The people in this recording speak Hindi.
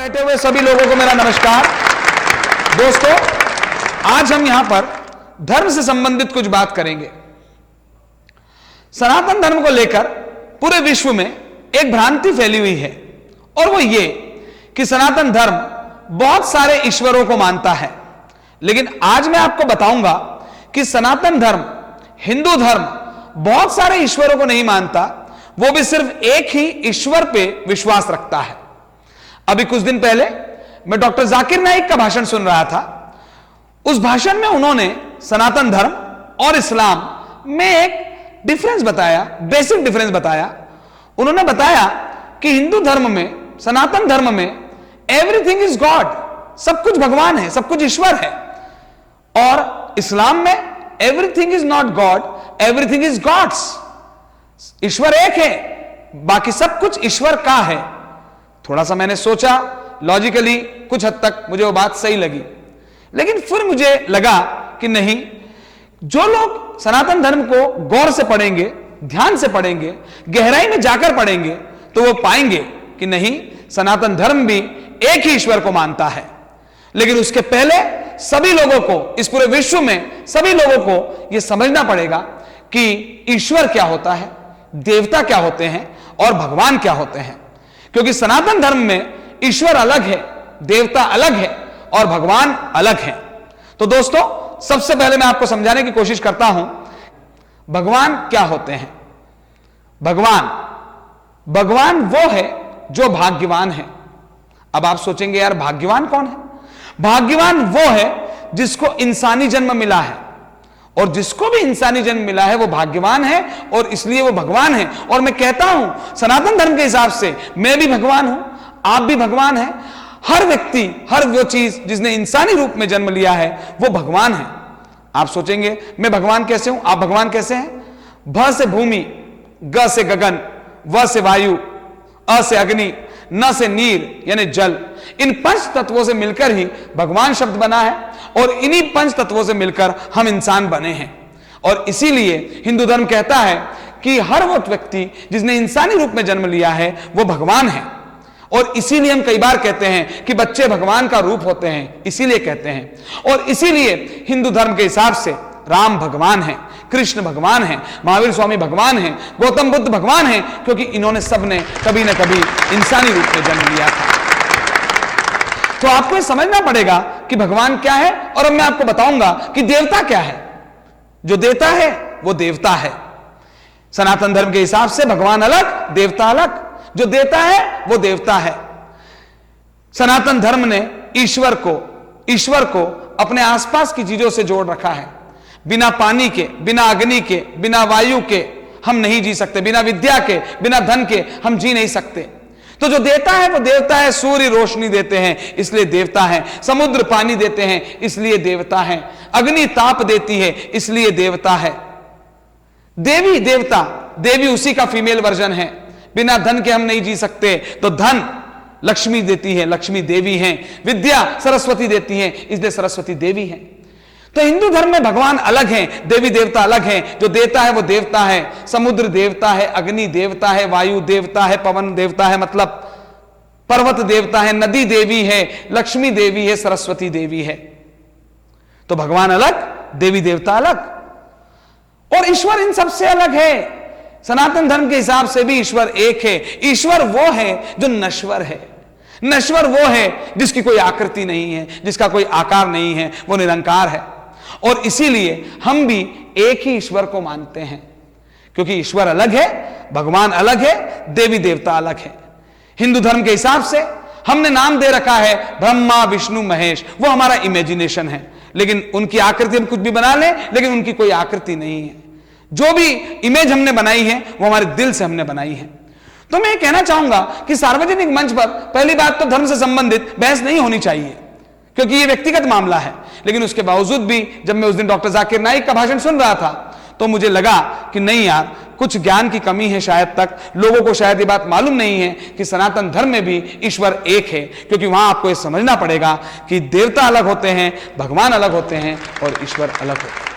बैठे हुए सभी लोगों को मेरा नमस्कार। दोस्तों, आज हम यहां पर धर्म से संबंधित कुछ बात करेंगे। सनातन धर्म को लेकर पूरे विश्व में एक भ्रांति फैली हुई है और वो ये कि सनातन धर्म बहुत सारे ईश्वरों को मानता है, लेकिन आज मैं आपको बताऊंगा कि सनातन धर्म, हिंदू धर्म बहुत सारे ईश्वरों को नहीं मानता, वो भी सिर्फ एक ही ईश्वर पे विश्वास रखता है। अभी कुछ दिन पहले मैं डॉक्टर जाकिर नाइक का भाषण सुन रहा था। उस भाषण में उन्होंने सनातन धर्म और इस्लाम में एक डिफरेंस बताया, बेसिक डिफरेंस बताया। उन्होंने बताया कि हिंदू धर्म में, सनातन धर्म में एवरीथिंग इज गॉड, सब कुछ भगवान है, सब कुछ ईश्वर है। और इस्लाम में everything is not God, everything is God's. ईश्वर एक है, बाकी सब कुछ ईश्वर का है। थोड़ा सा मैंने सोचा, लॉजिकली कुछ हद तक मुझे वो बात सही लगी, लेकिन फिर मुझे लगा कि नहीं, जो लोग सनातन धर्म को गौर से पढ़ेंगे, ध्यान से पढ़ेंगे, गहराई में जाकर पढ़ेंगे, तो वो पाएंगे कि नहीं, सनातन धर्म भी एक ही ईश्वर को मानता है। लेकिन उसके पहले सभी लोगों को, इस पूरे विश्व में सभी लोगों को यह समझना पड़ेगा कि ईश्वर क्या होता है, देवता क्या होते हैं और भगवान क्या होते हैं। क्योंकि सनातन धर्म में ईश्वर अलग है, देवता अलग है और भगवान अलग है। तो दोस्तों, सबसे पहले मैं आपको समझाने की कोशिश करता हूं भगवान क्या होते हैं। भगवान वो है जो भाग्यवान है। अब आप सोचेंगे, यार भाग्यवान कौन है? भाग्यवान वो है जिसको इंसानी जन्म मिला है, और जिसको भी इंसानी जन्म मिला है वो भाग्यवान है और इसलिए वो भगवान है। और मैं कहता हूं सनातन धर्म के हिसाब से मैं भी भगवान हूं, आप भी भगवान हैं। हर व्यक्ति, हर वो चीज जिसने इंसानी रूप में जन्म लिया है वो भगवान है। आप सोचेंगे मैं भगवान कैसे हूं? आप भगवान कैसे हैं? भ से भूमि, ग से गगन, व से वायु, अ से अग्नि, न से नीर यानी जल, इन पंच तत्वों से मिलकर ही भगवान शब्द बना है और इन्हीं पंच तत्वों से मिलकर हम इंसान बने हैं। और इसीलिए हिंदू धर्म कहता है कि हर वो व्यक्ति जिसने इंसानी रूप में जन्म लिया है वो भगवान है। और इसीलिए हम कई बार कहते हैं कि बच्चे भगवान का रूप होते हैं, इसीलिए कहते हैं। और इसीलिए हिंदू धर्म के हिसाब से राम भगवान है, कृष्ण भगवान है, महावीर स्वामी भगवान है, गौतम बुद्ध भगवान है, क्योंकि इन्होंने सबने कभी ना कभी इंसानी रूप में जन्म लिया था। तो आपको यह समझना पड़ेगा कि भगवान क्या है, और अब मैं आपको बताऊंगा कि देवता क्या है। जो देता है वो देवता है। सनातन धर्म के हिसाब से भगवान अलग, देवता अलग। जो देता है वो देवता है। सनातन धर्म ने ईश्वर को अपने आसपास की चीजों से जोड़ रखा है। बिना पानी के, बिना अग्नि के, बिना वायु के हम नहीं जी सकते। बिना विद्या के, बिना धन के हम जी नहीं सकते। तो जो देता है वो देवता है। सूर्य रोशनी देते हैं इसलिए देवता है, समुद्र पानी देते हैं इसलिए देवता है, अग्नि ताप देती है इसलिए देवता है। देवी, देवता, देवी उसी का फीमेल वर्जन है। बिना धन के हम नहीं जी सकते, तो धन लक्ष्मी देती है, लक्ष्मी देवी है। विद्या सरस्वती देती है, इसलिए सरस्वती देवी है। तो हिंदू धर्म में भगवान अलग हैं, देवी देवता अलग हैं। जो देता है वो देवता है, समुद्र देवता है, अग्नि देवता है, वायु देवता है, पवन देवता है, मतलब पर्वत देवता है, नदी देवी है, लक्ष्मी देवी है, सरस्वती देवी है। तो भगवान अलग, देवी देवता अलग, और ईश्वर इन सबसे अलग है। सनातन धर्म के हिसाब से भी ईश्वर एक है। ईश्वर वो है जो नश्वर है। नश्वर वो है जिसकी कोई आकृति नहीं है, जिसका कोई आकार नहीं है, वो निरंकार है। और इसीलिए हम भी एक ही ईश्वर को मानते हैं, क्योंकि ईश्वर अलग है, भगवान अलग है, देवी देवता अलग है। हिंदू धर्म के हिसाब से हमने नाम दे रखा है ब्रह्मा विष्णु महेश। वो हमारा इमेजिनेशन है, लेकिन उनकी आकृति हम कुछ भी बना लें, लेकिन उनकी कोई आकृति नहीं है। जो भी इमेज हमने बनाई है वो हमारे दिल से हमने बनाई है। तो मैं कहना चाहूंगा कि सार्वजनिक मंच पर पहली बात तो धर्म से संबंधित बहस नहीं होनी चाहिए, क्योंकि यह व्यक्तिगत मामला है। लेकिन उसके बावजूद भी जब मैं उस दिन डॉक्टर जाकिर नाइक का भाषण सुन रहा था तो मुझे लगा कि नहीं यार, कुछ ज्ञान की कमी है। शायद तक लोगों को शायद ये बात मालूम नहीं है कि सनातन धर्म में भी ईश्वर एक है, क्योंकि वहां आपको यह समझना पड़ेगा कि देवता अलग होते हैं, भगवान अलग होते हैं और ईश्वर अलग होते हैं।